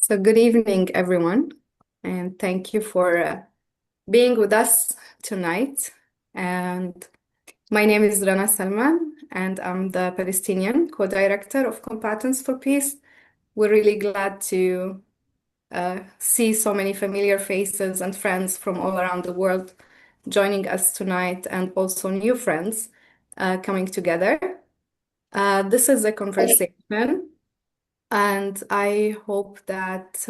So, good evening, everyone, and thank you for being with us tonight. And my name is Rana Salman, and I'm the Palestinian co-director of Combatants for Peace. We're really glad to see so many familiar faces and friends from all around the world joining us tonight, and also new friends coming together. This is a conversation. And I hope that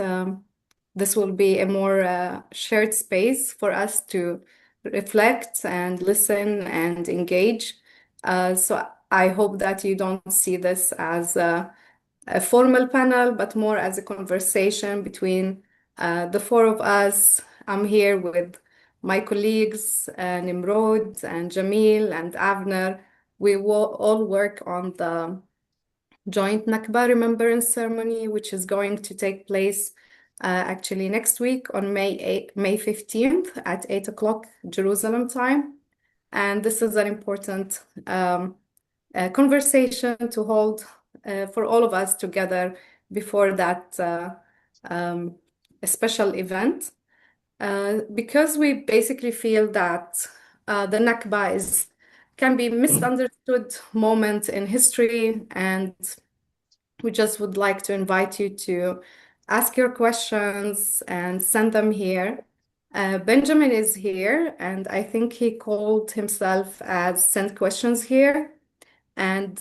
this will be a more shared space for us to reflect and listen and engage. So I hope that you don't see this as a formal panel, but more as a conversation between the four of us. I'm here with my colleagues, Nimrod and Jamil and Avner. We will all work on the joint Nakba Remembrance Ceremony, which is going to take place actually next week on May 15th at 8 o'clock Jerusalem time. And this is an important conversation to hold for all of us together before that a special event. Because we basically feel that the Nakba can be misunderstood moment in history, and we just would like to invite you to ask your questions and send them here. Benjamin is here, and I think he called himself as Send Questions Here. And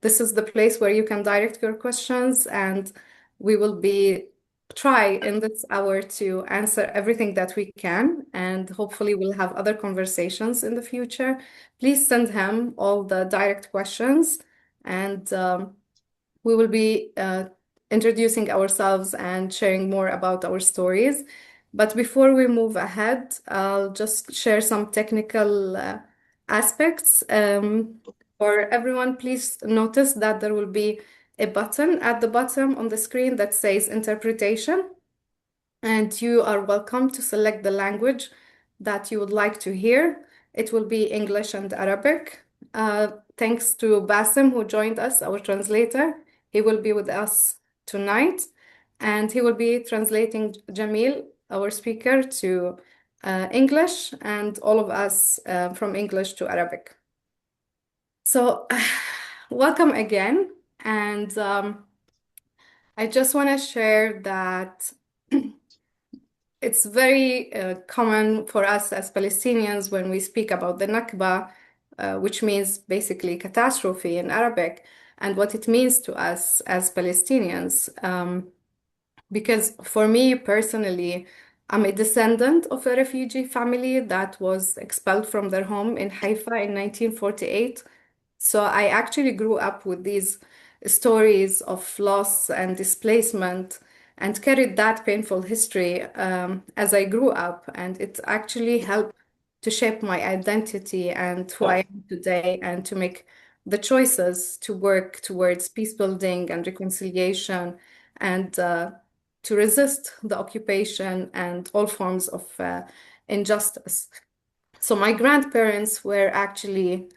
this is the place where you can direct your questions, and we will be try in this hour to answer everything that we can, and hopefully we'll have other conversations in the future. Please send him all the direct questions, and we will be introducing ourselves and sharing more about our stories. But before we move ahead, I'll just share some technical aspects. For everyone, please notice that there will be a button at the bottom on the screen that says interpretation, and you are welcome to select the language that you would like to hear. It will be English and Arabic. Thanks to Basim, who joined us, our translator. He will be with us tonight, and he will be translating Jamil, our speaker, to English, and all of us from English to Arabic. So, welcome again. And I just want to share that it's very common for us as Palestinians when we speak about the Nakba, which means basically catastrophe in Arabic, and what it means to us as Palestinians. Because for me personally, I'm a descendant of a refugee family that was expelled from their home in Haifa in 1948. So I actually grew up with these stories of loss and displacement and carried that painful history as I grew up. And it actually helped to shape my identity and who I am today, and to make the choices to work towards peace building and reconciliation, and to resist the occupation and all forms of injustice. So my grandparents were actually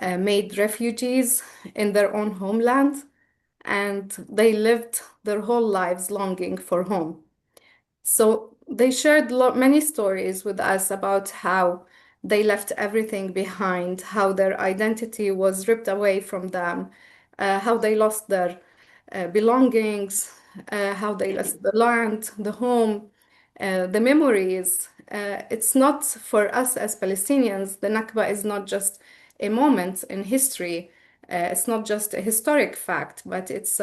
made refugees in their own homeland, and they lived their whole lives longing for home. So they shared many stories with us about how they left everything behind, how their identity was ripped away from them, how they lost their belongings, how they lost the land, the home, the memories. It's not for us as Palestinians, the Nakba is not just a moment in history. It's not just a historic fact, but it's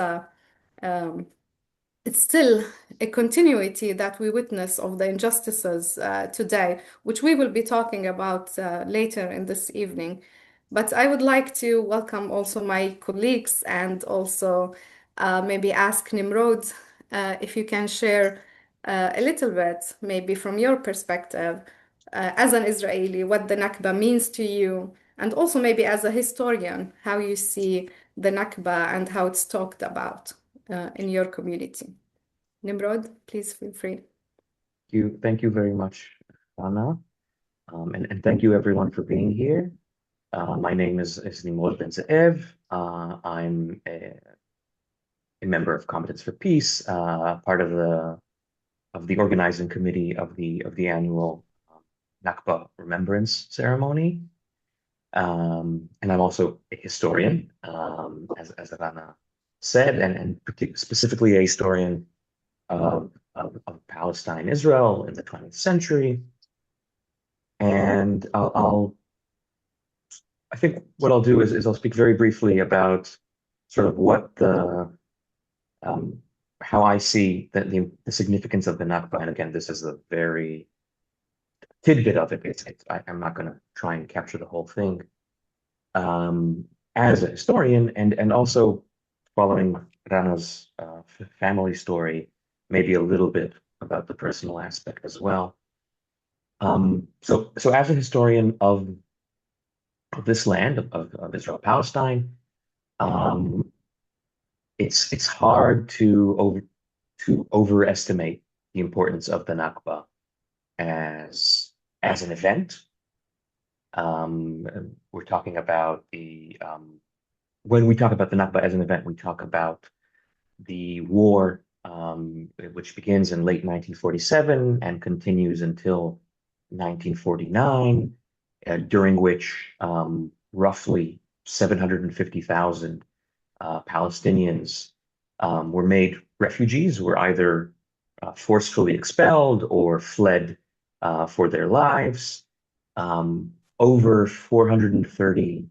still a continuity that we witness of the injustices today, which we will be talking about later in this evening. But I would like to welcome also my colleagues, and also maybe ask Nimrod if you can share a little bit, maybe from your perspective, as an Israeli, what the Nakba means to you, and also maybe as a historian, how you see the Nakba and how it's talked about in your community. Nimrod, please feel free. Thank you very much, Rana. And thank you everyone for being here. My name is Nimrod Ben Zeev. I'm a member of Competence for Peace, part of the organizing committee of the annual Nakba Remembrance Ceremony. And I'm also a historian, as Rana said, and specifically a historian of Palestine, Israel in the 20th century. And I think what I'll do is I'll speak very briefly about sort of what how I see the significance of the Nakba. And again, this is a very tidbit of it. I'm not going to try and capture the whole thing. As a historian and also following Rana's family story, maybe a little bit about the personal aspect as well. So as a historian of this land of Israel Palestine, it's hard to overestimate the importance of the Nakba as an event. We're talking about when we talk about the Nakba as an event, we talk about the war, which begins in late 1947 and continues until 1949, during which roughly 750,000 Palestinians were made refugees, were either forcefully expelled or fled for their lives. Over 430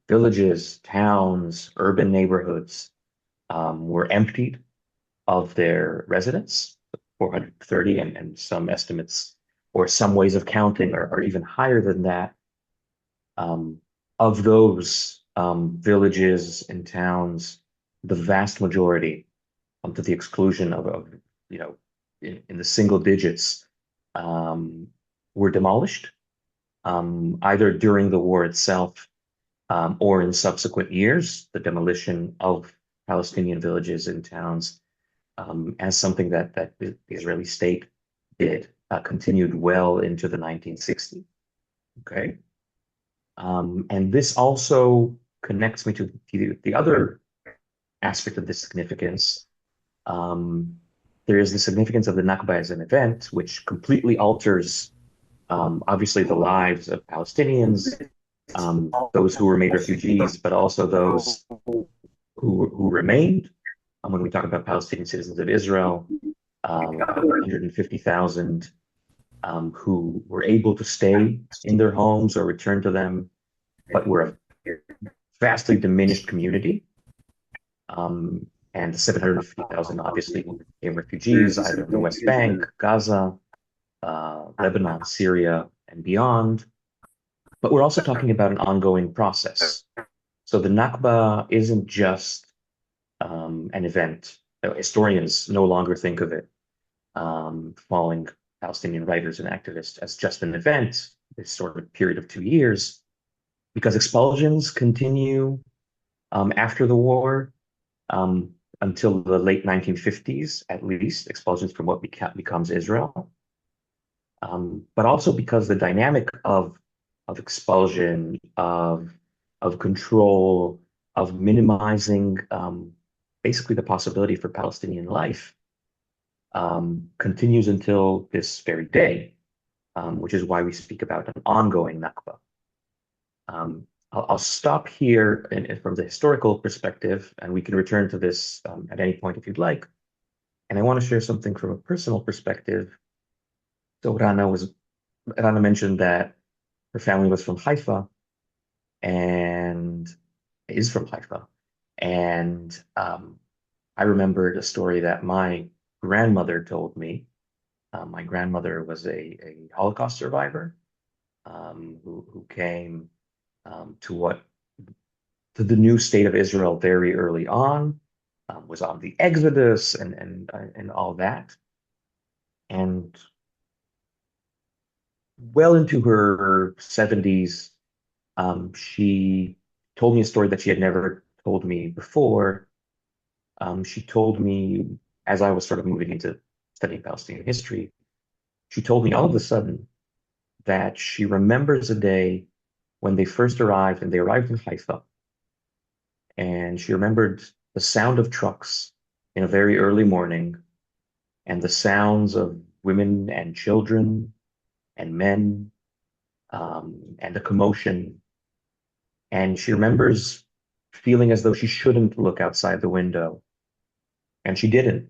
villages, towns, urban neighborhoods were emptied of their residents, 430, and some estimates or some ways of counting are even higher than that. Of those villages and towns, the vast majority, to the exclusion of in the single digits, were demolished, either during the war itself or in subsequent years. The demolition of Palestinian villages and towns, as something that the Israeli state did, continued well into the 1960s. Okay. And this also connects me to the other aspect of this significance. There is the significance of the Nakba as an event, which completely alters, obviously, the lives of Palestinians, those who were made refugees, but also those who remained. When we talk about Palestinian citizens of Israel, 150,000 who were able to stay in their homes or return to them, but were a vastly diminished community. And the 750,000 obviously became refugees, either in the West Bank, Gaza, Lebanon, Syria, and beyond. But we're also talking about an ongoing process. So the Nakba isn't just an event. Historians no longer think of it, following Palestinian writers and activists, as just an event, this sort of period of 2 years, because expulsions continue after the war, until the late 1950s, at least, expulsions from what becomes Israel. But also because the dynamic of expulsion, of control, of minimizing basically the possibility for Palestinian life continues until this very day, which is why we speak about an ongoing Nakba. I'll stop here from the historical perspective, and we can return to this at any point if you'd like. And I want to share something from a personal perspective. So Rana mentioned that her family was from Haifa and is from Haifa. And I remembered a story that my grandmother told me. My grandmother was a Holocaust survivor who came to the new state of Israel very early on, was on the Exodus and all that. And well into her 70s, she told me a story that she had never told me before. She told me, as I was sort of moving into studying Palestinian history, she told me all of a sudden that she remembers a day when they first arrived, and they arrived in Haifa. And she remembered the sound of trucks in a very early morning and the sounds of women and children and men and the commotion. And she remembers feeling as though she shouldn't look outside the window, and she didn't.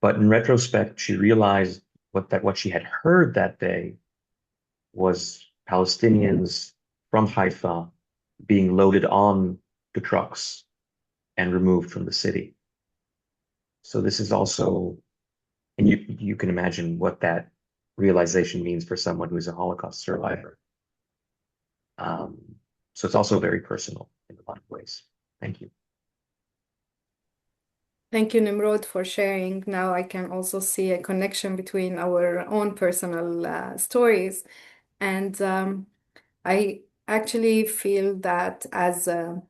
But in retrospect, she realized what she had heard that day was Palestinians from Haifa being loaded on the trucks and removed from the city. So this is also, and you can imagine what that realization means for someone who is a Holocaust survivor. Um, so it's also very personal in a lot of ways. Thank you. Thank you, Nimrod, for sharing. Now I can also see a connection between our own personal stories. And I actually feel that as um,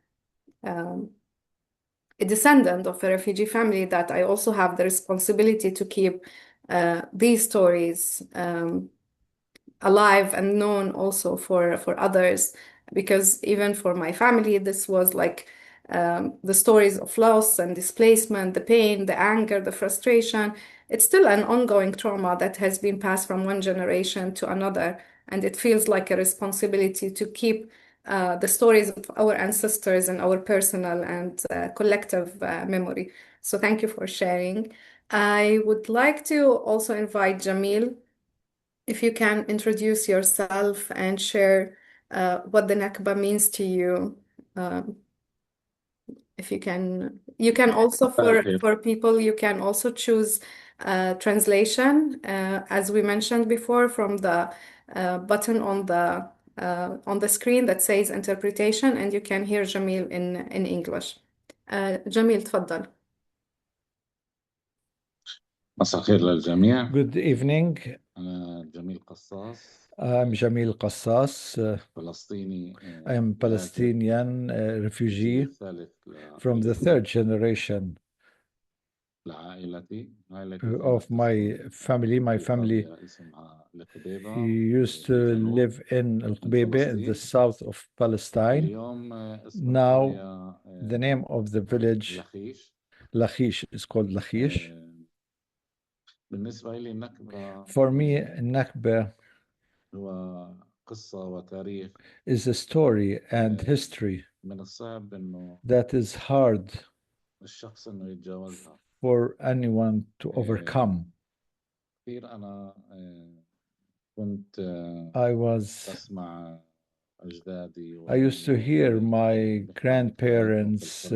a descendant of a refugee family, that I also have the responsibility to keep these stories alive and known also for others, because even for my family this was like the stories of loss and displacement, the pain, the anger, the frustration. It's still an ongoing trauma that has been passed from one generation to another, and it feels like a responsibility to keep the stories of our ancestors and our personal and collective memory. So thank you for sharing. I would like to also invite Jamil, if you can introduce yourself and share what the Nakba means to you. Um, if you can also for people, you can also choose translation, as we mentioned before, from the button on the screen that says interpretation, and you can hear Jamil in English. Jamil, تفضل. مساء الخير للجميع. Good evening. أنا جميل قصاص، I'm Jamil Qassas. فلسطيني. I am Palestinian refugee الثالث from the third generation لعائلتي. of my family. My family اسمها القبيبة. used to live in Al-Qubebe in the south of Palestine. اليوم Now the name of the village لخيش. Lakhish is called Lakhish. بالنسبة لي النكبة For me, Nakba هو قصة وتاريخ is a story and history من الصعب إنه that is hard الشخص إنه يتجاوزها. for anyone to overcome. كثير أنا كنت I أسمع أجدادي used to hear my grandparents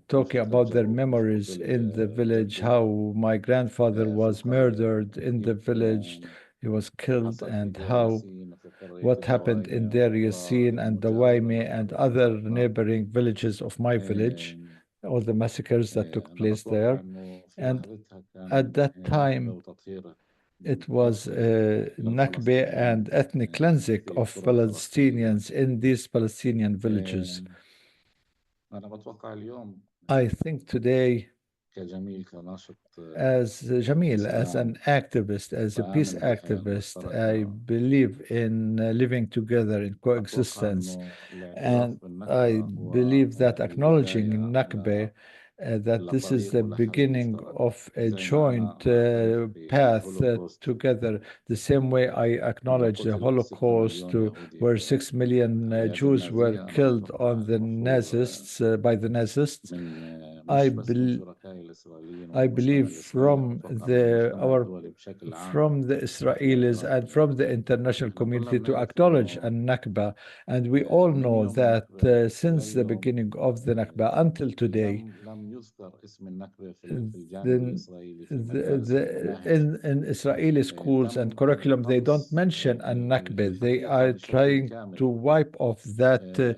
talking about their memories in the village, how my grandfather was murdered in the village, he was killed, and how what happened in Deir Yassin and the Waime and other neighboring villages of my village, all the massacres that took place there. And at that time, it was Nakba and ethnic cleansing of Palestinians in these Palestinian villages. I think today, as Jamil, as an activist, as a peace activist, I believe in living together in coexistence. And I believe that acknowledging Nakba, that this is the beginning of a joint path together, the same way I acknowledge the Holocaust, where 6 million Jews were killed on the Nazists by the Nazists. I believe from the Israelis and from the international community to acknowledge a Nakba, and we all know that since the beginning of the Nakba until today, in Israeli schools and curriculum, they don't mention a Nakba. They are trying to wipe off that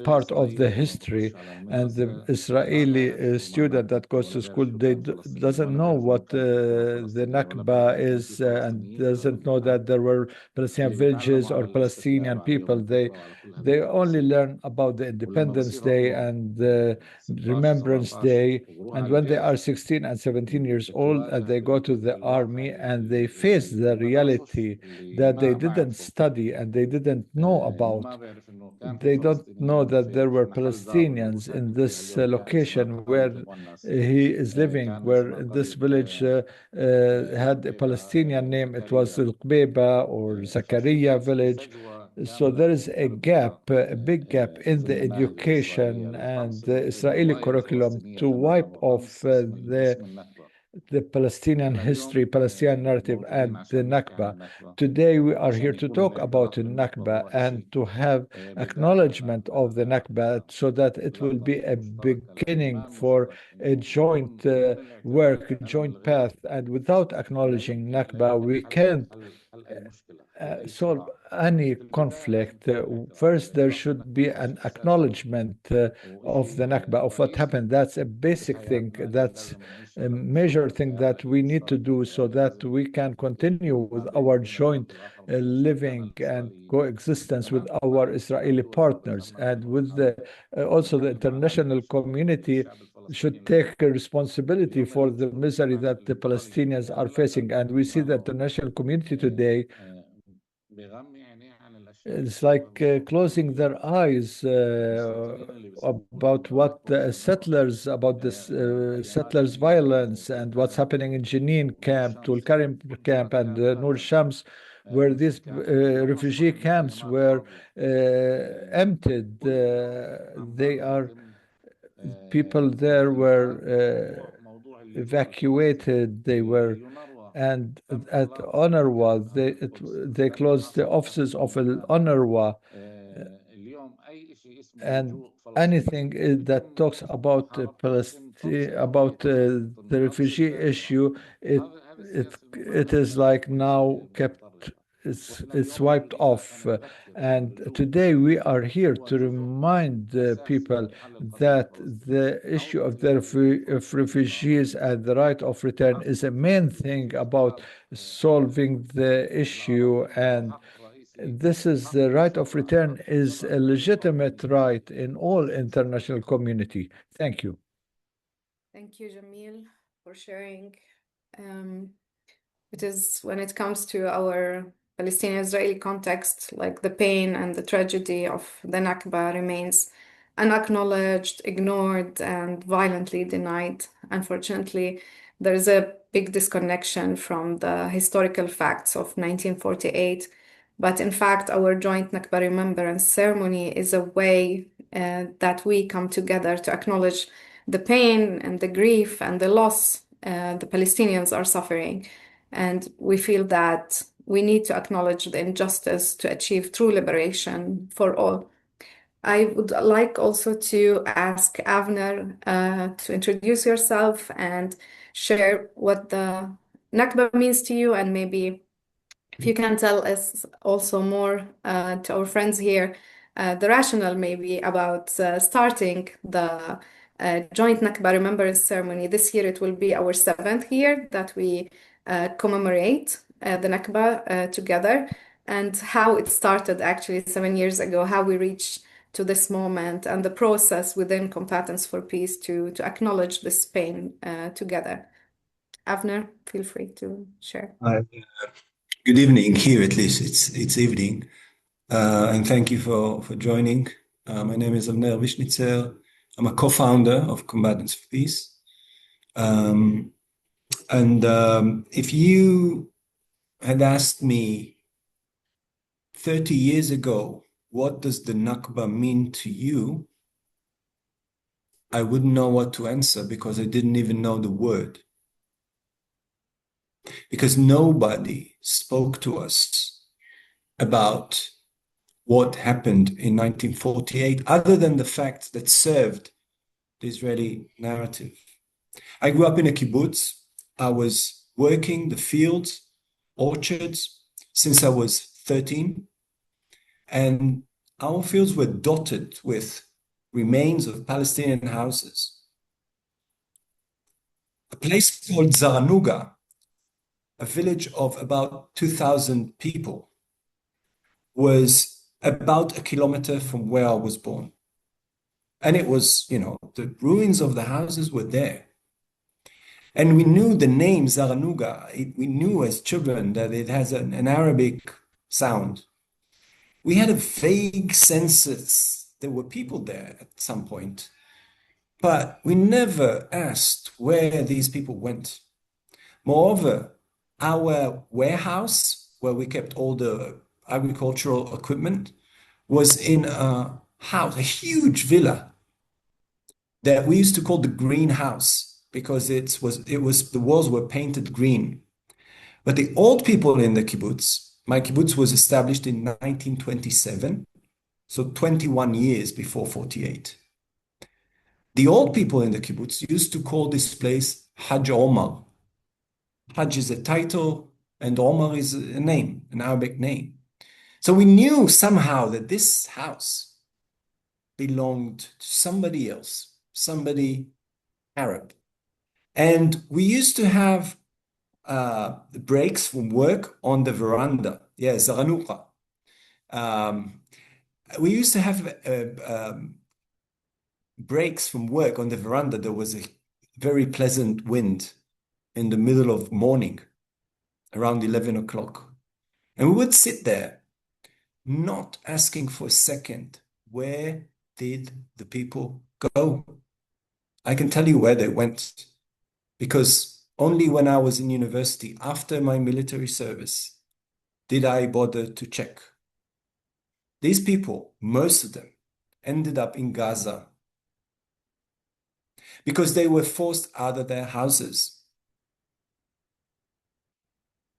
part of the history, and the Israeli student that goes to school, doesn't know what the Nakba is and doesn't know that there were Palestinian villages or Palestinian people. They only learn about the Independence Day and the Remembrance Day. And when they are 16 and 17 years old, they go to the army and they face the reality that they didn't study and they didn't know about. They don't know that there were Palestinians in this location where he is living, where this village had a Palestinian name. It was Al-Qubeba or Zakaria village. So there is a gap, a big gap in the education and the Israeli curriculum to wipe off the Palestinian history, Palestinian narrative, and the Nakba. Today, we are here to talk about the Nakba and to have acknowledgement of the Nakba so that it will be a beginning for a joint work, a joint path. And without acknowledging Nakba, we can't solve any conflict. First, there should be an acknowledgement of the Nakba, of what happened. That's a basic thing. That's a major thing that we need to do so that we can continue with our joint living and coexistence with our Israeli partners and with also the international community should take a responsibility for the misery that the Palestinians are facing. And we see the international community today it's like closing their eyes about what about this settlers' violence and what's happening in Jenin camp, Tul Karim camp, and Nur Shams, where these refugee camps were emptied. People there were evacuated. They were and at UNRWA they closed the offices of UNRWA and anything that talks about Palestine about the refugee issue it is like now kept it's wiped off and today we are here to remind people that the issue of of refugees and the right of return is a main thing about solving the issue and this is the right of return is a legitimate right in all international community. Thank you. Thank you, Jamil, for sharing. It is when it comes to our Palestinian-Israeli context, like the pain and the tragedy of the Nakba remains unacknowledged, ignored, and violently denied. Unfortunately, there is a big disconnection from the historical facts of 1948. But in fact, our joint Nakba Remembrance Ceremony is a way that we come together to acknowledge the pain and the grief and the loss the Palestinians are suffering. And we feel that we need to acknowledge the injustice to achieve true liberation for all. I would like also to ask Avner to introduce yourself and share what the Nakba means to you, and maybe if you can tell us also more to our friends here, the rationale maybe about starting the joint Nakba Remembrance Ceremony. This year it will be our 7th year that we commemorate the Nakba together, and how it started actually 7 years ago, how we reached to this moment, and the process within Combatants for Peace to acknowledge this pain together. Avner, feel free to share. Good evening. Here, at least it's evening, and thank you for joining. My name is Avner Wishnitzer. I'm a co-founder of Combatants for Peace. If you had asked me 30 years ago, what does the Nakba mean to you? I wouldn't know what to answer because I didn't even know the word. Because nobody spoke to us about what happened in 1948, other than the fact that served the Israeli narrative. I grew up in a kibbutz. I was working the fields, orchards, since I was 13. And our fields were dotted with remains of Palestinian houses. place called Zaranuga, a village of about 2,000 people, was about a kilometer from where I was born. And it was, the ruins of the houses were there. And we knew the name Zaranuga. We knew as children that it has an Arabic sound. We had a vague sense that there were people there at some point, but we never asked where these people went. Moreover, our warehouse, where we kept all the agricultural equipment, was in a house, a huge villa that we used to call the greenhouse because the walls were painted green. But the old people in the kibbutz, my kibbutz was established in 1927, so 21 years before 48. The old people in the kibbutz used to call this place Hajj Omar. Hajj is a title, and Omar is a name, an Arabic name. So we knew somehow that this house belonged to somebody else, somebody Arab. And we used to have breaks from work on the veranda. Yeah, Zaranuqa. We used to have breaks from work on the veranda. There was a very pleasant wind in the middle of morning, around 11 o'clock. And we would sit there, not asking for a second, where did the people go? I can tell you where they went, because only when I was in university, after my military service, did I bother to check. These people, most of them, ended up in Gaza because they were forced out of their houses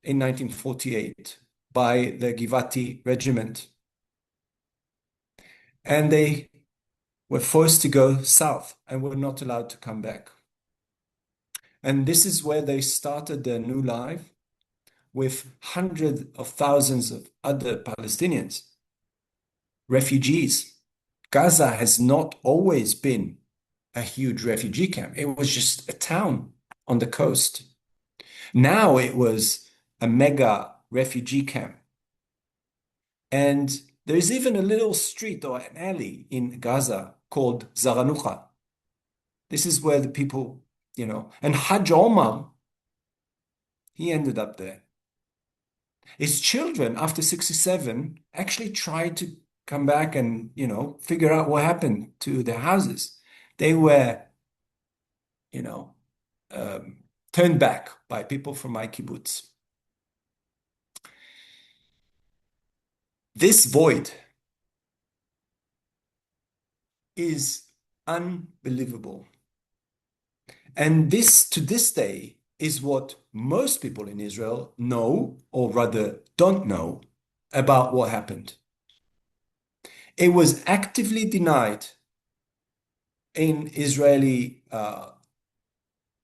in 1948 by the Givati regiment. And they were forced to go south and were not allowed to come back. And this is where they started their new life with hundreds of thousands of other Palestinians, refugees. Gaza has not always been a huge refugee camp. It was just a town on the coast. Now it was a mega refugee camp. And there's even a little street or an alley in Gaza called Zaranuqa. This is where the people, and Hajj Omar, he ended up there. His children, after 67, actually tried to come back and, figure out what happened to their houses. They were, turned back by people from my kibbutz. This void is unbelievable. And this, to this day, is what most people in Israel know, or rather don't know, about what happened. It was actively denied in Israeli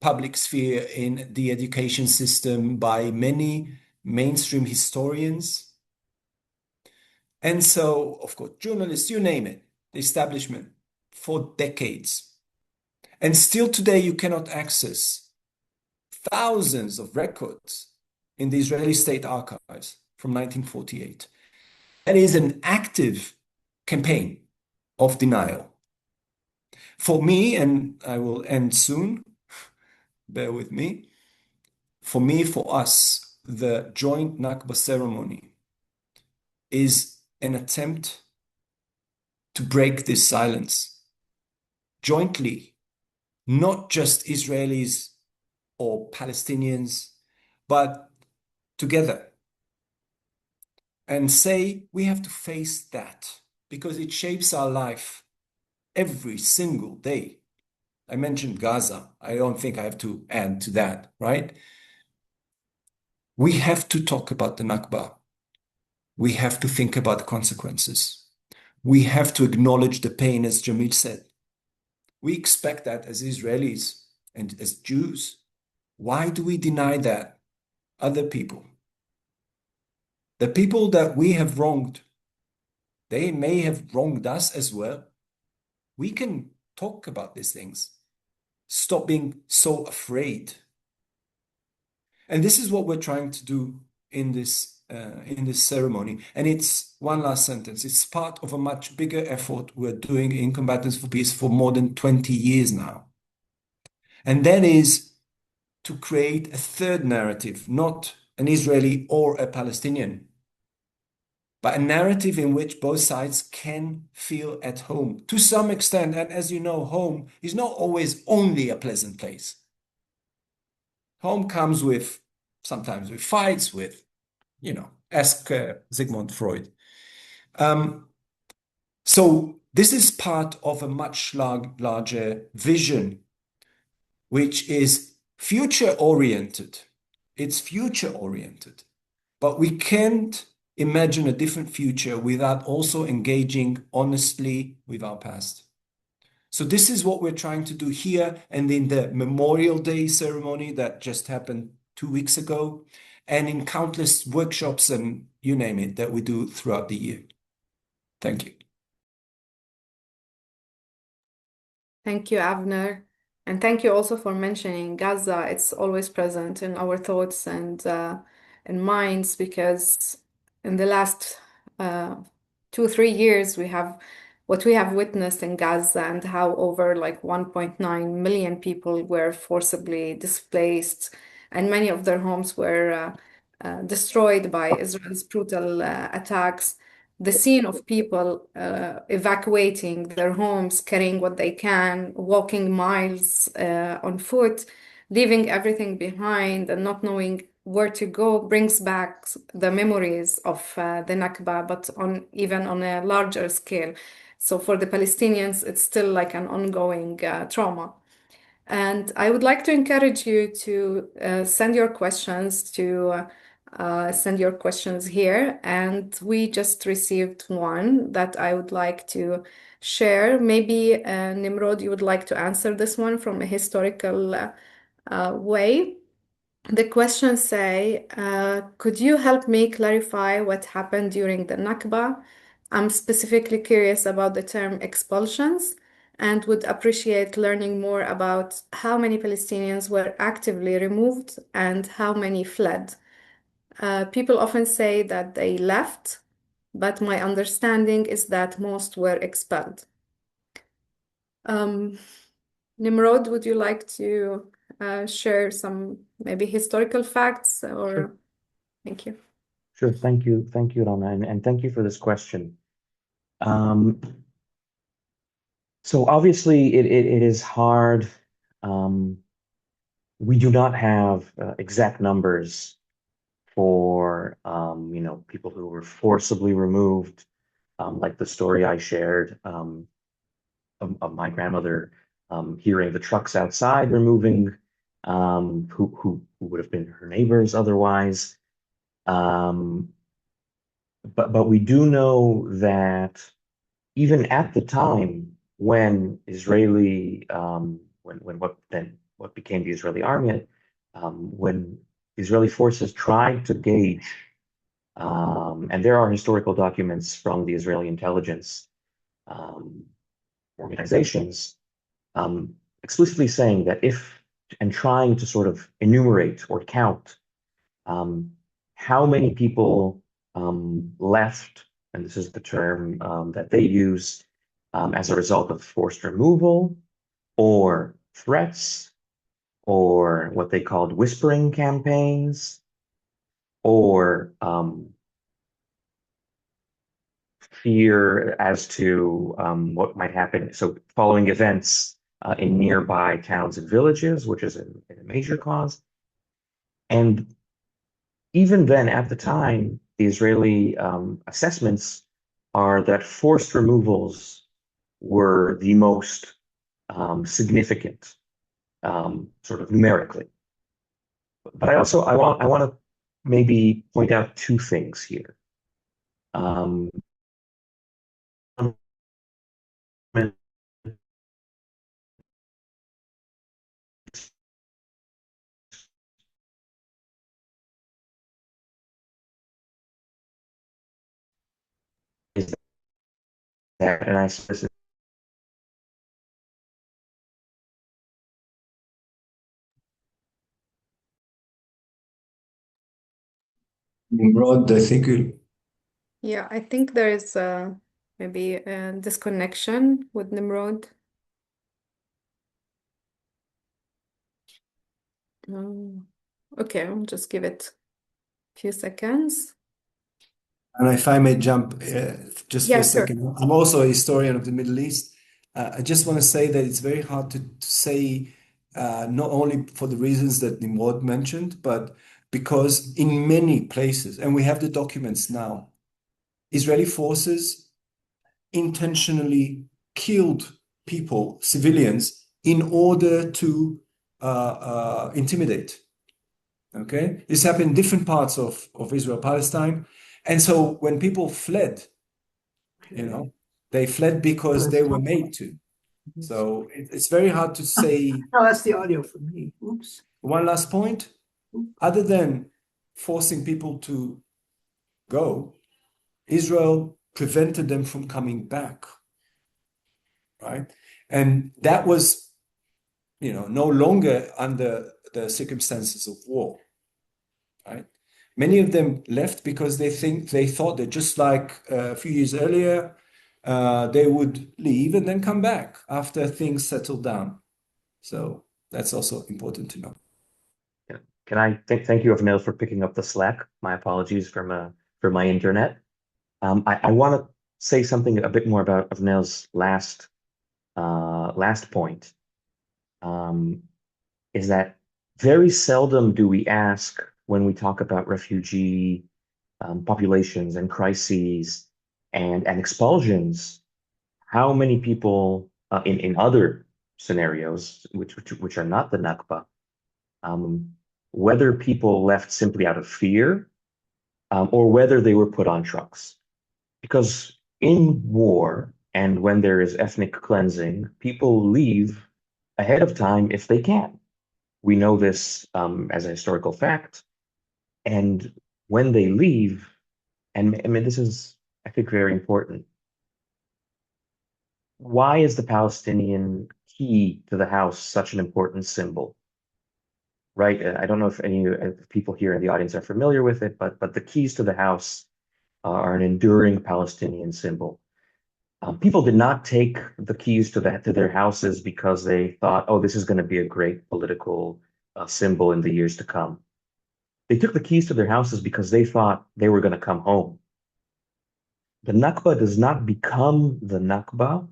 public sphere, in the education system, by many mainstream historians. And so, of course, journalists, you name it, the establishment, for decades. And still today, you cannot access thousands of records in the Israeli state archives from 1948. That is an active campaign of denial. For me, and I will end soon, bear with me. For me, for us, the joint Nakba ceremony is an attempt to break this silence jointly, not just Israelis or Palestinians, but together, and say we have to face that because it shapes our life every single day. I mentioned Gaza. I don't think I have to add to that, right? We have to talk about the Nakba. We have to think about the consequences. We have to acknowledge the pain, as Jamil said. We expect that as Israelis and as Jews. Why do we deny that? Other people, the people that we have wronged, they may have wronged us as well. We can talk about these things. Stop being so afraid And this is what we're trying to do in this ceremony. And it's one last sentence. It's part of a much bigger effort we're doing in Combatants for Peace for more than 20 years now. And that is to create a third narrative, not an Israeli or a Palestinian, but a narrative in which both sides can feel at home to some extent. And as you know, home is not always only a pleasant place. Home comes with sometimes with fights, with, ask Sigmund Freud. So this is part of a much larger vision, which is future-oriented. It's future-oriented, but we can't imagine a different future without also engaging honestly with our past. So this is what we're trying to do here and in the Memorial Day ceremony that just happened 2 weeks ago, and in countless workshops and you name it that we do throughout the year. Thank you. Thank you, Avner. And thank you also for mentioning Gaza. It's always present in our thoughts and in minds, because in the last 2-3 years, we have witnessed in Gaza, and how over like 1.9 million people were forcibly displaced, and many of their homes were destroyed by Israel's brutal attacks. The scene of people evacuating their homes, carrying what they can, walking miles on foot, leaving everything behind and not knowing where to go, brings back the memories of the Nakba, but even on a larger scale. So for the Palestinians, it's still like an ongoing trauma. And I would like to encourage you to send your questions here. And we just received one that I would like to share. Maybe Nimrod, you would like to answer this one from a historical way. The questions say, could you help me clarify what happened during the Nakba? I'm specifically curious about the term expulsions and would appreciate learning more about how many Palestinians were actively removed and how many fled. People often say that they left, but my understanding is that most were expelled. Nimrod, would you like to share some maybe historical facts or? Sure. Thank you. Sure. Thank you, Rana, and thank you for this question. So obviously, it is hard. We do not have exact numbers for people who were forcibly removed, like the story I shared of my grandmother hearing the trucks outside removing who would have been her neighbors otherwise. But we do know that even at the time when what became the Israeli army, when Israeli forces tried to gauge, and there are historical documents from the Israeli intelligence organizations explicitly saying that and trying to sort of enumerate or count how many people left, and this is the term that they use, as a result of forced removal or threats or what they called whispering campaigns or fear as to what might happen. So following events in nearby towns and villages, which is a major cause. And even then, at the time, the Israeli assessments are that forced removals were the most significant, sort of numerically. But I want to maybe point out two things here. Is that, and I said this Nimrod, I think Yeah, I think there is maybe a disconnection with Nimrod. Okay, I'll just give it a few seconds. and if I may jump just for Yeah, a sure. second, I'm also a historian of the Middle East. I just want to say that it's very hard to say, not only for the reasons that Nimrod mentioned, but because in many places, and we have the documents now, Israeli forces intentionally killed people, civilians, in order to intimidate. Okay, this happened in different parts of Israel, Palestine, and so when people fled, they fled because they were made to. So it's very hard to say. No, that's the audio for me. Oops. One last point, other than forcing people to go, Israel prevented them from coming back, right? And that was, no longer under the circumstances of war, right? Many of them left because they thought that just like a few years earlier, they would leave and then come back after things settled down. So that's also important to know. Yeah. Can I thank you, Avner, for picking up the slack? My apologies for my internet. I want to say something a bit more about Avner's last point. Is that very seldom do we ask when we talk about refugee populations and crises and expulsions, how many people in other scenarios, which are not the Nakba, whether people left simply out of fear, or whether they were put on trucks. Because in war and when there is ethnic cleansing, people leave ahead of time if they can. We know this as a historical fact. And when they leave, and I mean, this is, I think, very important. Why is the Palestinian key to the house such an important symbol? Right? I don't know if any people here in the audience are familiar with it, but the keys to the house are an enduring Palestinian symbol. People did not take the keys to their houses because they thought, oh, this is going to be a great political symbol in the years to come. They took the keys to their houses because they thought they were going to come home. The Nakba does not become the Nakba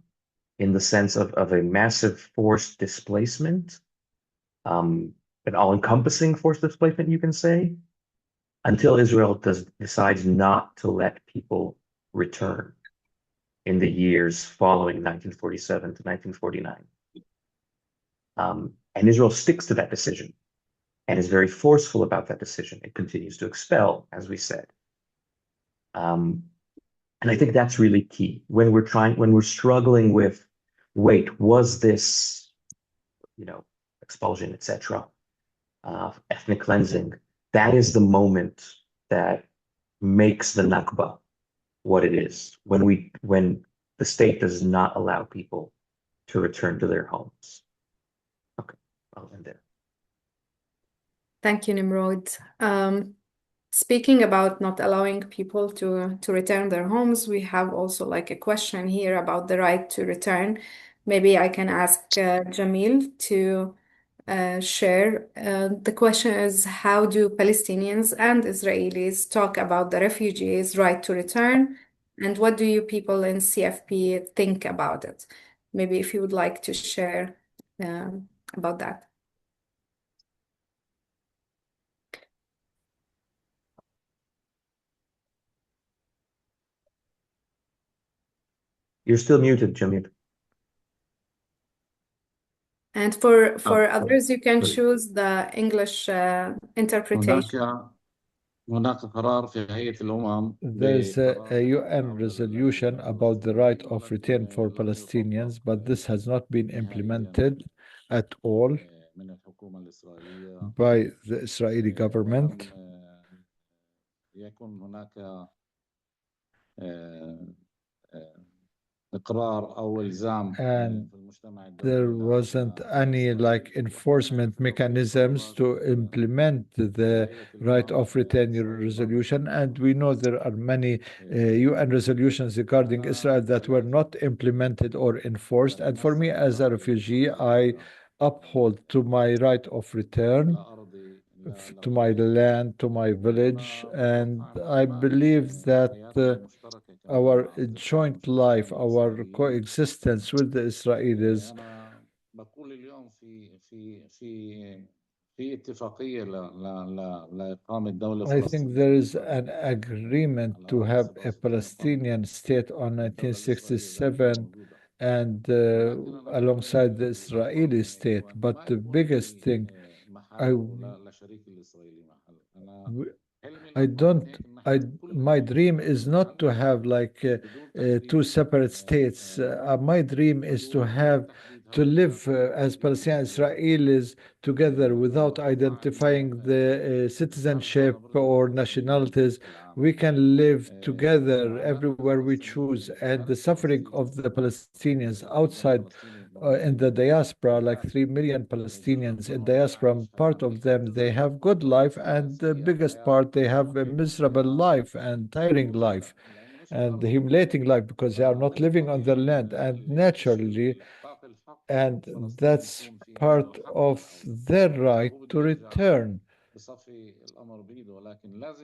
in the sense of a massive forced displacement, an all-encompassing forced displacement, you can say, until Israel decides not to let people return in the years following 1947 to 1949. And Israel sticks to that decision and is very forceful about that decision. It continues to expel, as we said. And I think that's really key when we're struggling with, wait, was this, expulsion, etc., ethnic cleansing? That is the moment that makes the Nakba what it is, when the state does not allow people to return to their homes. Okay, I'll end there. Thank you, Nimrod. Speaking about not allowing people to return their homes, we have also like a question here about the right to return. Maybe I can ask Jamil to share. The question is, how do Palestinians and Israelis talk about the refugees' right to return? And what do you people in CFP think about it? Maybe if you would like to share about that. You're still muted, Jamil. And for آه. others, you can طيب. choose the English interpretation. هناك قرار في هيئة الأمم There's a بقرار UN resolution about the right of return for Palestinians, but this has not been implemented at all من الحكومة الإسرائيلية by the Israeli government. ولم يكن هناك إقرار أو إلزام And في المجتمع الدولي there wasn't any like enforcement mechanisms to implement the right of return resolution. And we know there are many UN resolutions regarding Israel that were not implemented or enforced. And for me, as a refugee, I uphold to my right of return to my land, to my village. And I believe that our joint life, our coexistence with the Israelis, أنا بقول اليوم في اتفاقية لإقامة دولة I think there is an agreement to have a Palestinian state on 1967 and alongside the Israeli state. But the biggest thing, I don't, my dream is not to have like two separate states. My dream is to live as Palestinian Israelis together without identifying the citizenship or nationalities. We can live together everywhere we choose, and the suffering of the Palestinians outside in the diaspora, like 3 million Palestinians in diaspora, part of them, they have good life, and the biggest part, they have a miserable life and tiring life and humiliating life because they are not living on their land and naturally, and that's part of their right to return.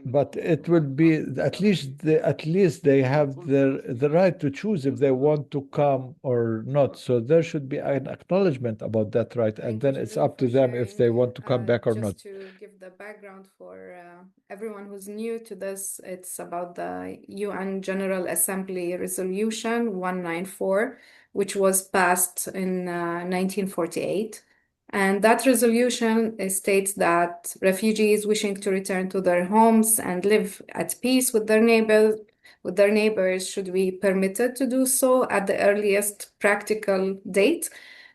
But it will be at least they have the right to choose if they want to come or not. So there should be an acknowledgement about that right, and Thank you, then it's Jamil, up to for them if they sharing. want to come back or not. Just to give the background for everyone who's new to this, it's about the UN General Assembly Resolution 194, which was passed in 1948. And that resolution states that refugees wishing to return to their homes and live at peace with their neighbors should be permitted to do so at the earliest practical date,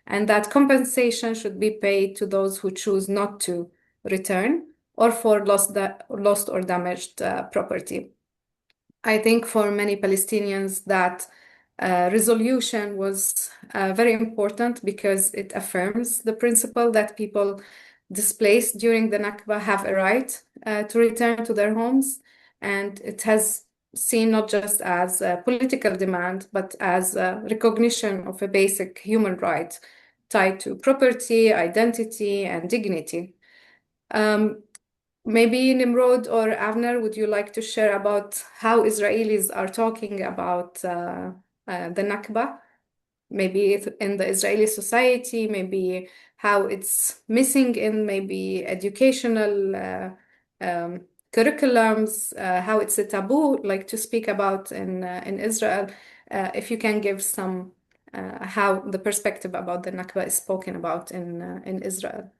and that compensation should be paid to those who choose not to return or for lost or damaged property. I think for many Palestinians that resolution was very important because it affirms the principle that people displaced during the Nakba have a right to return to their homes, and it has seen not just as a political demand, but as a recognition of a basic human right tied to property, identity, and dignity. Maybe Nimrod or Avner, would you like to share about how Israelis are talking about the Nakba? Maybe in the Israeli society, maybe how it's missing in maybe educational curriculums, how it's a taboo, like to speak about in Israel. If you can give some how the perspective about the Nakba is spoken about in Israel.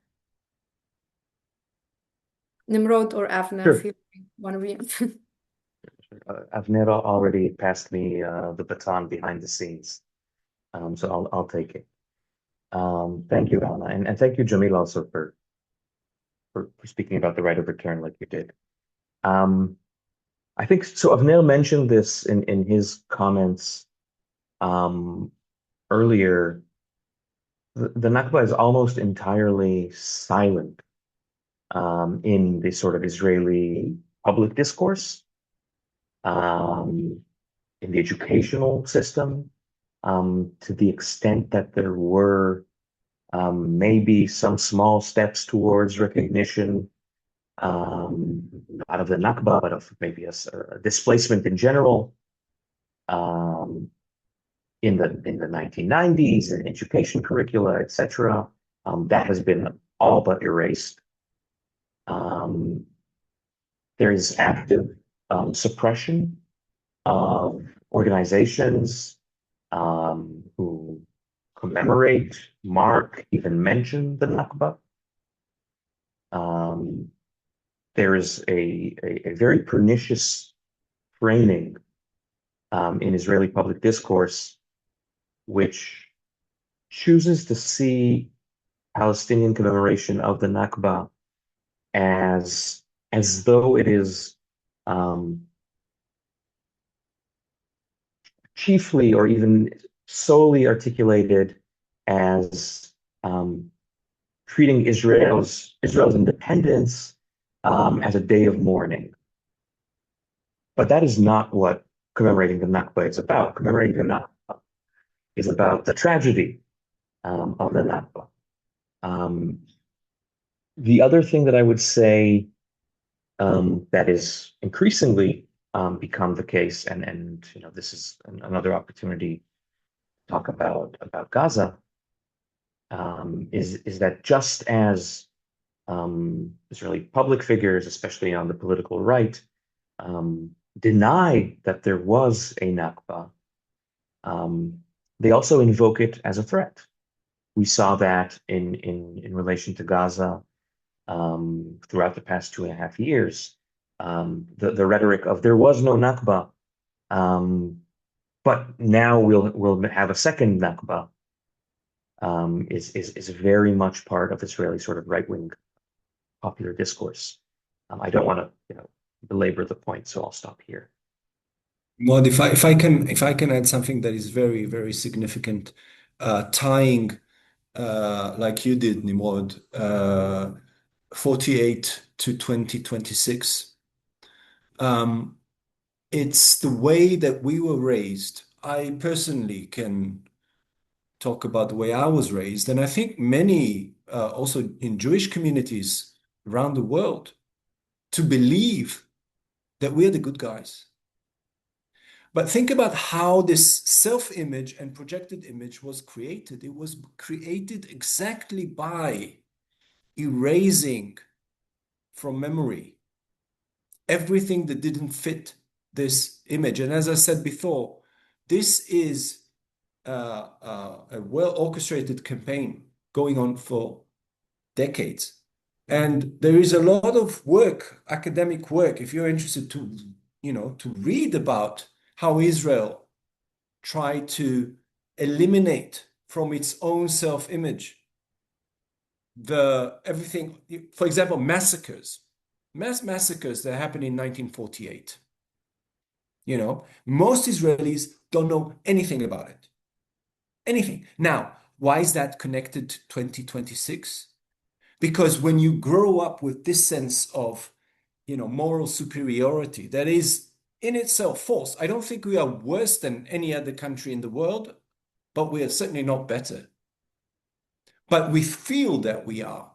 Nimrod or Avner, Sure. feel free, one of you. Avner already passed me the baton behind the scenes, so I'll take it. Thank you, Rana, and thank you, Jamil, also for speaking about the right of return like you did. I think so. Avner mentioned this in his comments earlier. The Nakba is almost entirely silent in the sort of Israeli public discourse, in the educational system, to the extent that there were maybe some small steps towards recognition, not of the Nakba, but of maybe a displacement in general, in the 1990s, in education curricula, etc. That has been all but erased. There is active suppression of organizations who commemorate, mark, even mention the Nakba. There is a very pernicious framing in Israeli public discourse which chooses to see Palestinian commemoration of the Nakba as though it is chiefly or even solely articulated as treating Israel's independence as a day of mourning. But that is not what commemorating the Nakba is about. Commemorating the Nakba is about the tragedy of the Nakba. The other thing that I would say that is increasingly become the case, and this is another opportunity to talk about Gaza, is that just as Israeli public figures, especially on the political right, deny that there was a Nakba, they also invoke it as a threat. We saw that in relation to Gaza throughout the past 2.5 years. The rhetoric of there was no Nakba, but now we'll have a second Nakba is very much part of Israeli sort of right-wing popular discourse. I don't want to belabor the point, so I'll stop here. Well, if I can add something that is very, very significant, tying like you did, Nimrod, 48 to 2026. It's the way that we were raised. I personally can talk about the way I was raised, and I think many also in Jewish communities around the world, to believe that we're the good guys. But think about how this self-image and projected image was created. It was created exactly by erasing from memory everything that didn't fit this image. And as I said before, this is a well-orchestrated campaign going on for decades. And there is a lot of work, academic work, if you're interested to read about how Israel tried to eliminate from its own self-image everything. For example, mass massacres that happened in 1948. Most Israelis don't know anything about it. Anything. Now, why is that connected to 2026? Because when you grow up with this sense of, moral superiority that is in itself false. I don't think we are worse than any other country in the world, but we are certainly not better. But we feel that we are.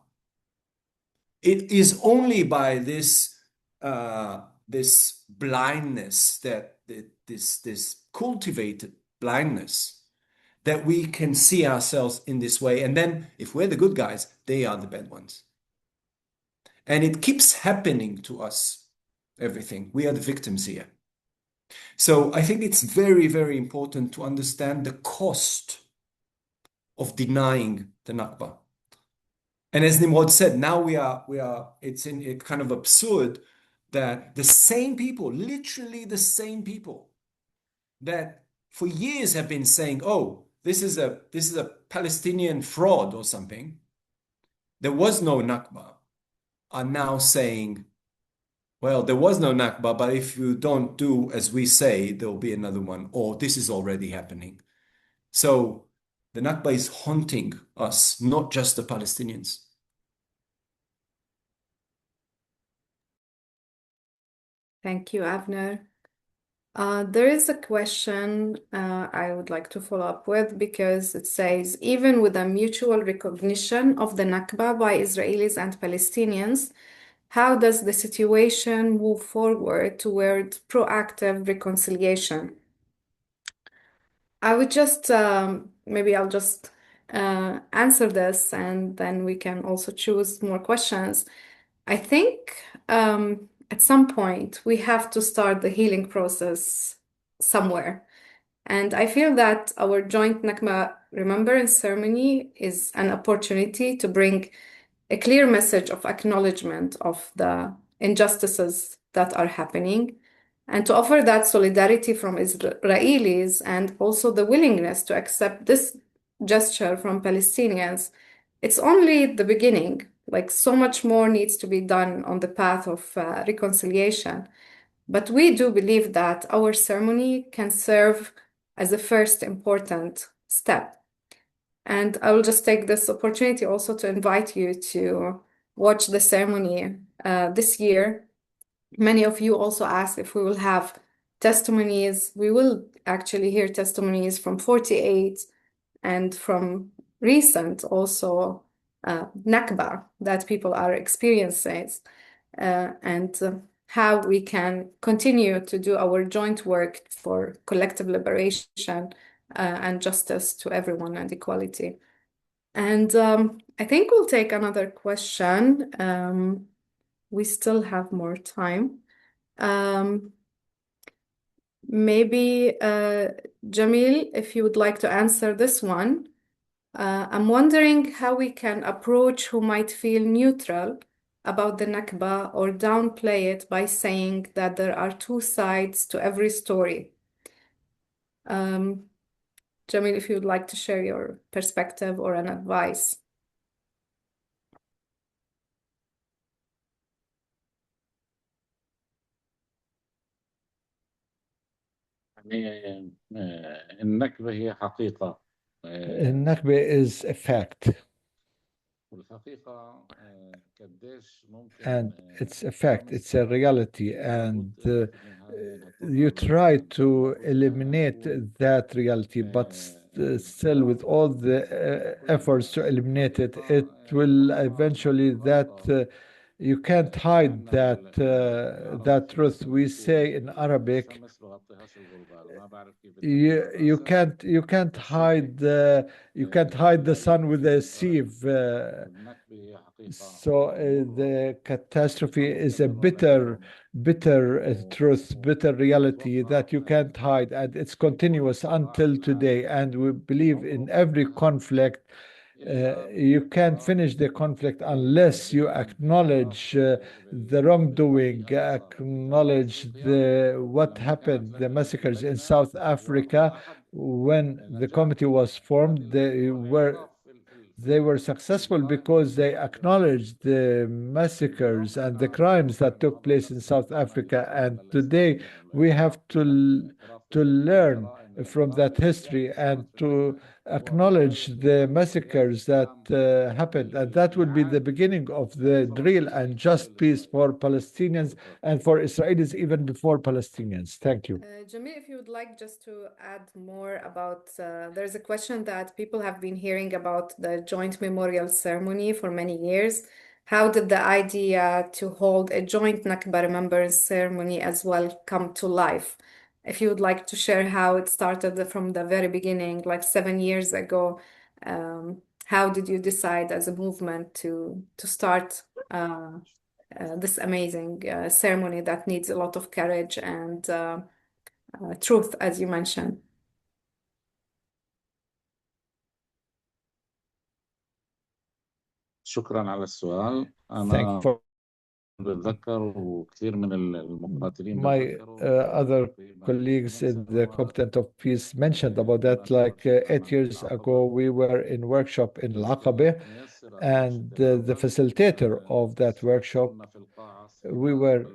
It is only by this blindness, this cultivated blindness, that we can see ourselves in this way. And then if we're the good guys, they are the bad ones. And it keeps happening to us, everything. We are the victims here. So I think it's very, very important to understand the cost of denying the Nakba. And as Nimrod said, now it's kind of absurd that the same people, literally the same people that for years have been saying, oh, this is a Palestinian fraud or something, there was no Nakba, are now saying, well, there was no Nakba, but if you don't do as we say, there'll be another one, or this is already happening. So the Nakba is haunting us, not just the Palestinians. Thank you, Avner. There is a question I would like to follow up with, because it says, even with a mutual recognition of the Nakba by Israelis and Palestinians, how does the situation move forward toward proactive reconciliation? I would just, maybe I'll just answer this, and then we can also choose more questions. I think at some point we have to start the healing process somewhere. And I feel that our joint Nakba Remembrance Ceremony is an opportunity to bring a clear message of acknowledgement of the injustices that are happening, and to offer that solidarity from Israelis, and also the willingness to accept this gesture from Palestinians. It's only the beginning. Like, so much more needs to be done on the path of reconciliation. But we do believe that our ceremony can serve as a first important step. And I will just take this opportunity also to invite you to watch the ceremony this year. Many of you also asked if we will have testimonies. We will actually hear testimonies from 48 and from recent also Nakba that people are experiencing, and how we can continue to do our joint work for collective liberation and justice to everyone and equality. And I think we'll take another question. We still have more time. Maybe Jamil, if you would like to answer this one. I'm wondering how we can approach who might feel neutral about the Nakba or downplay it by saying that there are two sides to every story. Jamil, if you would like to share your perspective or an advice. يعني النكبة هي حقيقة النكبة is a fact, والحقيقة قديش ممكن and it's a fact, it's a reality, and you try to eliminate that reality, but still with all the efforts to eliminate it, it will eventually that you can't hide that truth. We say in Arabic, you can't hide the sun with a sieve. So the catastrophe is a bitter truth, bitter reality that you can't hide, and it's continuous until today. And we believe in every conflict. You can't finish the conflict unless you acknowledge the wrongdoing, acknowledge what happened, the massacres in South Africa. When the committee was formed, they were successful because they acknowledged the massacres and the crimes that took place in South Africa. And today we have to learn from that history and to acknowledge the massacres that happened. And that will be the beginning of the real and just peace for Palestinians and for Israelis, even before Palestinians. Thank you. Jamil, if you would like just to add more about, there's a question that people have been hearing about the joint memorial ceremony for many years. How did the idea to hold a joint Nakba Remembrance Ceremony as well come to life? If you would like to share how it started from the very beginning, like 7 years ago, how did you decide as a movement to start this amazing ceremony that needs a lot of courage and truth, as you mentioned? شكرا على السؤال. Thank أنا you for بتذكر وكثير من المقاتلين my بتذكروا other colleagues in the Competent of Peace mentioned about that. Like 8 years ago, we were in workshop in Al-Aqaba, and the facilitator of that workshop, we were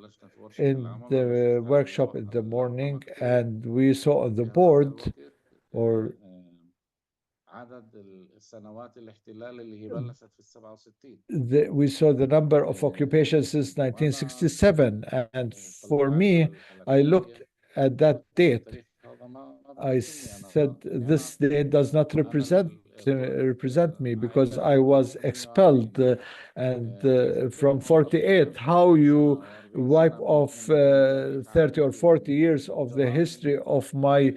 in the workshop in the morning, and we saw on the board, or عدد السنوات الاحتلال اللي هي بلشت في 67. we saw the number of occupations since 1967. And for me, I looked at that date. I said, this date does not represent me, because I was expelled and from 48. How you wipe off 30 or 40 years of the history of my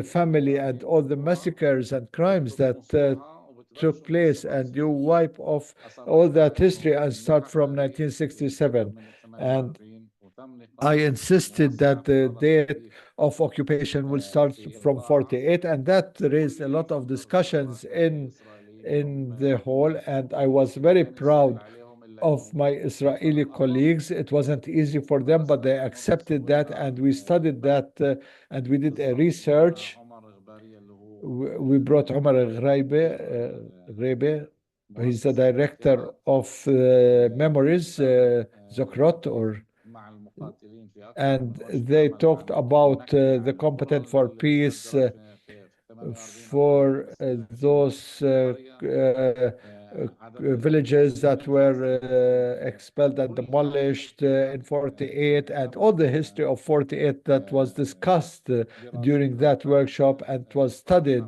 family and all the massacres and crimes that took place, and you wipe off all that history and start from 1967. And I insisted that the date of occupation will start from 48, and that raised a lot of discussions in the hall, and I was very proud of my Israeli colleagues. It wasn't easy for them, but they accepted that, and we studied that, and we did a research. We brought Omar Ghreibe. He's the director of Memories, Zokrot, and they talked about the Competent for Peace for those villages that were expelled and demolished in 48, and all the history of 48 that was discussed during that workshop and was studied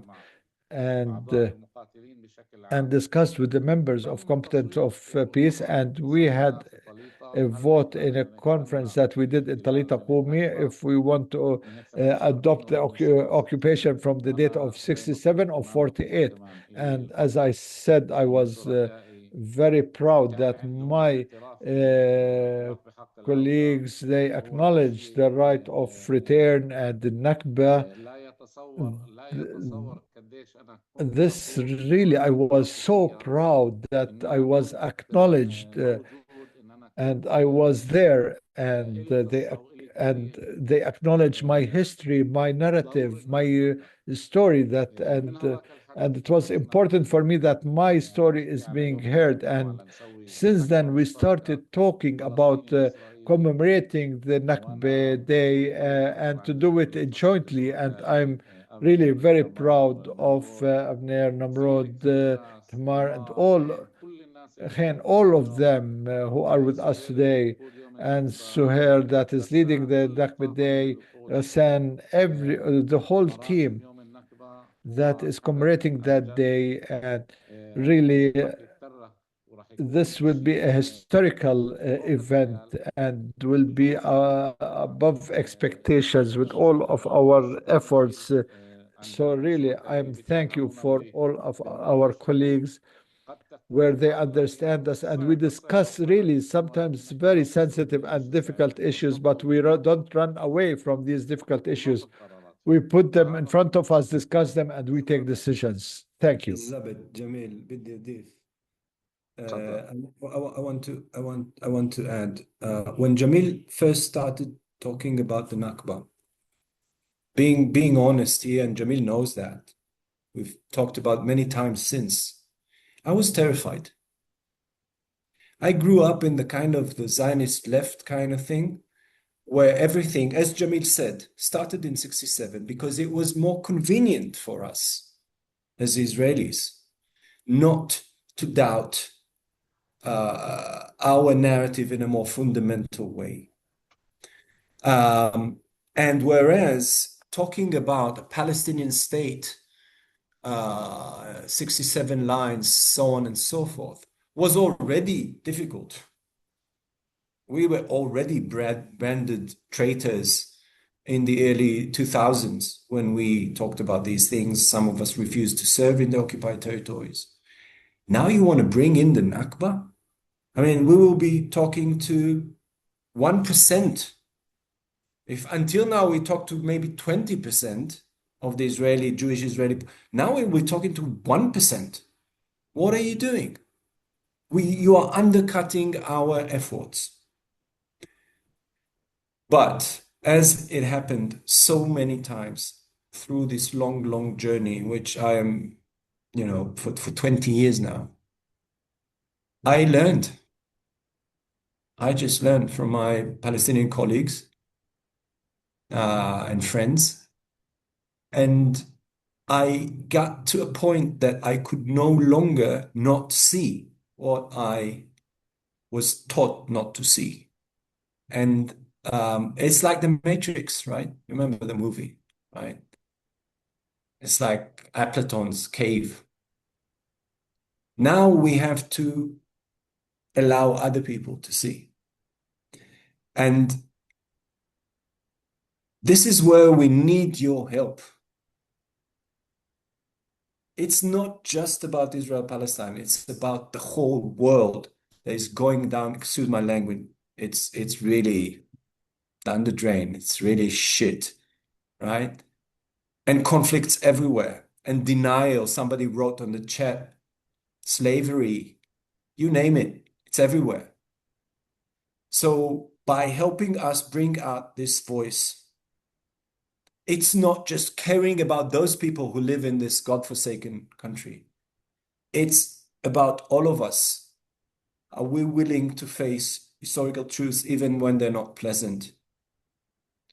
and discussed with the members of competent of peace. And we had a vote in a conference that we did in Talita Qumi if we want to adopt the occupation from the date of 67 or 48. And as I said, I was very proud that my colleagues, they acknowledged the right of return and the Nakba. This really, I was so proud that I was acknowledged, and I was there, and they acknowledged my history, my narrative, my story. And it was important for me that my story is being heard. And since then, we started talking about commemorating the Nakba Day and to do it jointly. And I'm really very proud of Avner, Nimrod, Tamar, and all of them who are with us today, and Suhair that is leading the Nakba Day, Hassan, the whole team that is commemorating that day. And really, this will be a historical event and will be above expectations with all of our efforts. So really, I'm thank you for all of our colleagues where they understand us, and we discuss really sometimes very sensitive and difficult issues, but we don't run away from these difficult issues. We put them in front of us, discuss them, and we take decisions. Thank you. بالضبط جميل بدي أضيف I want to add when Jamil first started talking about the Nakba, being honest here, and Jamil knows that we've talked about many times since, I was terrified. I grew up in the kind of the Zionist left kind of thing, where everything, as Jamil said, started in 67 because it was more convenient for us as Israelis not to doubt our narrative in a more fundamental way. And whereas talking about a Palestinian state, 67 lines, so on and so forth, was already difficult. We were already branded traitors in the early 2000s when we talked about these things. Some of us refused to serve in the occupied territories. Now you want to bring in the Nakba? I mean, we will be talking to 1%. If until now we talked to maybe 20% of the Jewish Israeli, now we're talking to 1%. What are you doing? You are undercutting our efforts. But as it happened so many times through this long journey, in which I am, for 20 years now, I just learned from my Palestinian colleagues and friends, and I got to a point that I could no longer not see what I was taught not to see. And it's like the Matrix, right? Remember the movie, right? It's like Platon's cave. Now we have to allow other people to see. And this is where we need your help. It's not just about Israel-Palestine. It's about the whole world that is going down, excuse my language, it's really down the drain. It's really shit, right? And conflicts everywhere, and denial. Somebody wrote on the chat, slavery, you name it, it's everywhere. So by helping us bring out this voice, it's not just caring about those people who live in this godforsaken country. It's about all of us. Are we willing to face historical truths even when they're not pleasant?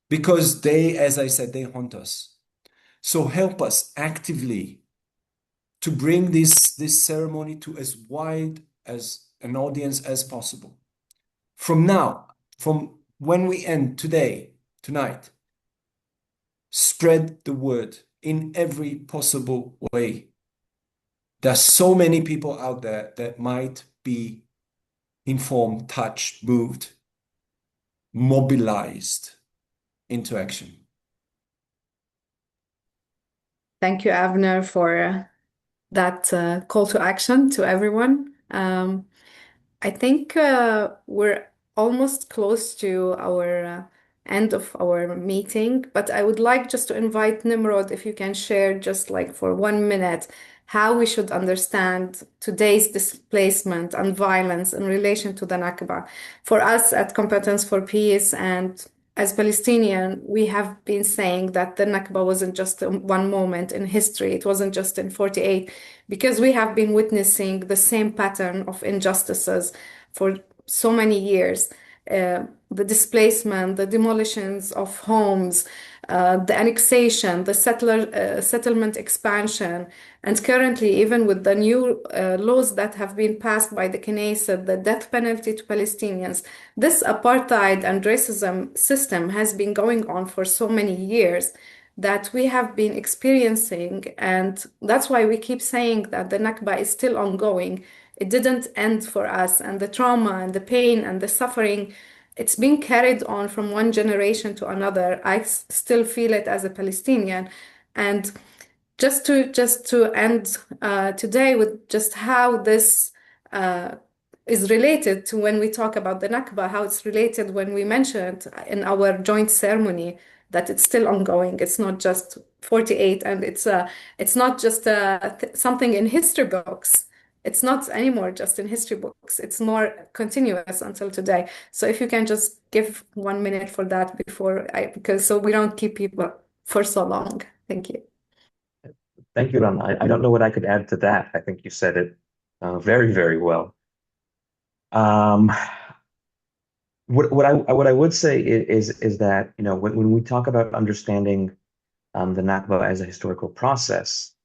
Because they, as I said, they haunt us. So help us actively to bring this ceremony to as wide as an audience as possible. From now, from when we end today, tonight, spread the word in every possible way. There's so many people out there that might be informed, touched, moved, mobilized into action. Thank you, Avner, for that call to action to everyone. I think we're almost close to our end of our meeting, but I would like just to invite Nimrod, if you can share just like for 1 minute how we should understand today's displacement and violence in relation to the Nakba. For us at Competence for Peace and as Palestinian, we have been saying that the Nakba wasn't just one moment in history. It wasn't just in 48, because we have been witnessing the same pattern of injustices for so many years. The displacement, the demolitions of homes, the annexation, the settlement expansion, and currently, even with the new laws that have been passed by the Knesset, the death penalty to Palestinians, this apartheid and racism system has been going on for so many years that we have been experiencing. And that's why we keep saying that the Nakba is still ongoing. It didn't end for us. And the trauma and the pain and the suffering, it's been carried on from one generation to another. I still feel it as a Palestinian. And just to end today with just how this is related to when we talk about the Nakba, how it's related when we mentioned in our joint ceremony that it's still ongoing. It's not just 48, and it's not just something in history books. It's not anymore just in history books. It's more continuous until today. So if you can just give 1 minute for that because so we don't keep people for so long. Thank you. Thank you, Rana. I don't know what I could add to that. I think you said it very, very well. What I would say is that, you know, when we talk about understanding the Nakba as a historical process,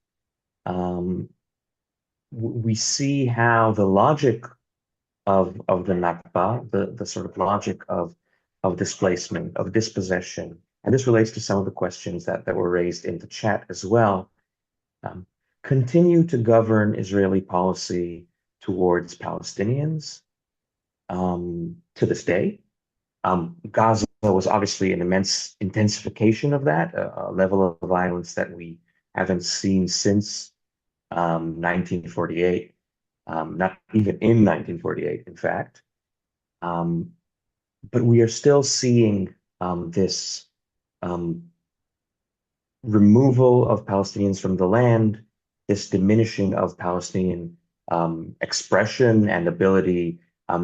we see how the logic of the Nakba, the sort of logic of displacement, of dispossession, and this relates to some of the questions that were raised in the chat as well, continue to govern Israeli policy towards Palestinians to this day. Gaza was obviously an immense intensification of that, a level of violence that we haven't seen since 1948, not even in 1948, in fact. But we are still seeing this removal of Palestinians from the land, this diminishing of Palestinian expression and ability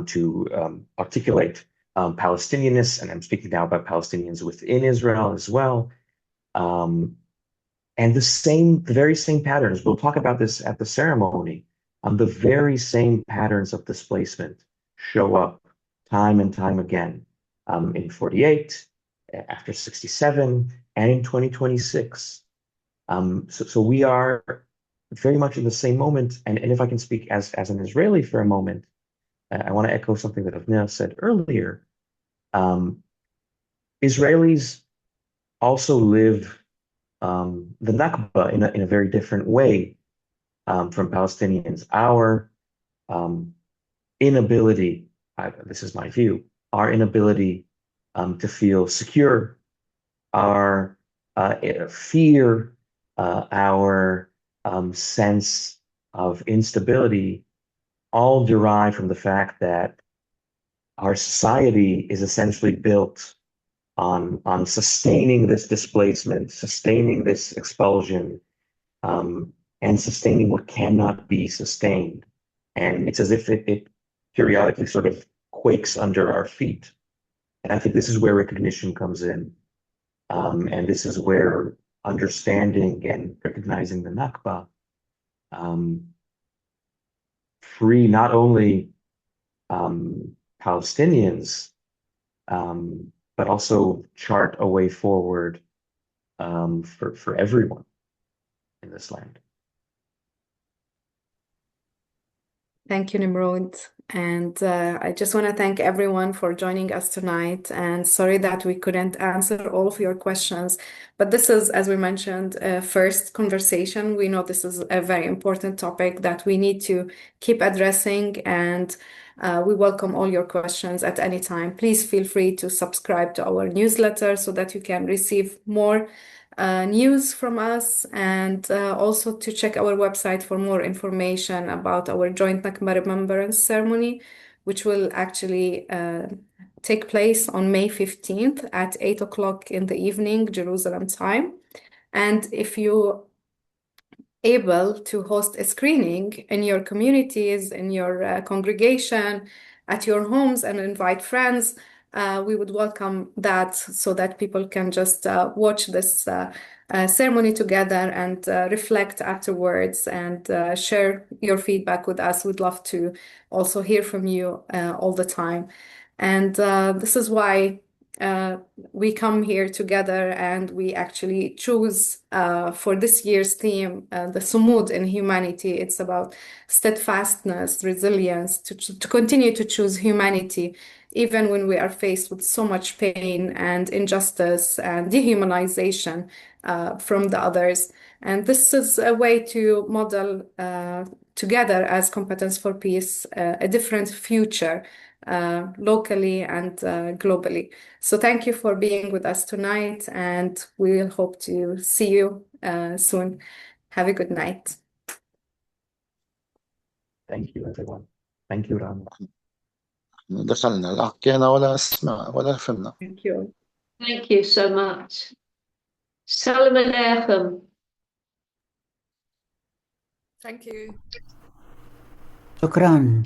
to articulate Palestinianness, and I'm speaking now about Palestinians within Israel as well. And the very same patterns, we'll talk about this at the ceremony, the very same patterns of displacement show up time and time again in 48, after 67, and in 2026. So we are very much in the same moment. And if I can speak as an Israeli for a moment, I want to echo something that Avner said earlier. Israelis also live the Nakba in a very different way from Palestinians. Our inability, this is my view, our inability to feel secure, our fear, our sense of instability, all derive from the fact that our society is essentially built on sustaining this displacement, sustaining this expulsion, and sustaining what cannot be sustained. And it's as if it periodically sort of quakes under our feet. And I think this is where recognition comes in. And this is where understanding and recognizing the Nakba free not only Palestinians, but also chart a way forward for everyone in this land. Thank you, Nimrod. And I just want to thank everyone for joining us tonight. And sorry that we couldn't answer all of your questions. But this is, as we mentioned, a first conversation. We know this is a very important topic that we need to keep addressing. And we welcome all your questions at any time. Please feel free to subscribe to our newsletter so that you can receive more news from us, and also to check our website for more information about our joint Nakba Remembrance Ceremony, which will actually take place on May 15th at 8 o'clock in the evening, Jerusalem time. And if you able to host a screening in your communities, in your congregation, at your homes, and invite friends, we would welcome that so that people can just watch this ceremony together and reflect afterwards and share your feedback with us. We'd love to also hear from you all the time. And this is why we come here together and we actually choose for this year's theme the Sumud in humanity. It's about steadfastness, resilience, to continue to choose humanity even when we are faced with so much pain and injustice and dehumanization from the others. And this is a way to model together as Competence for Peace a different future locally and globally. So thank you for being with us tonight, and we will hope to see you soon. Have a good night. Thank you, everyone. Thank you, Rana. دخلنا لا حكينا ولا سمعنا ولا فهمنا. Thank you. Thank you so much. Salman Echem. Thank you. شكرا.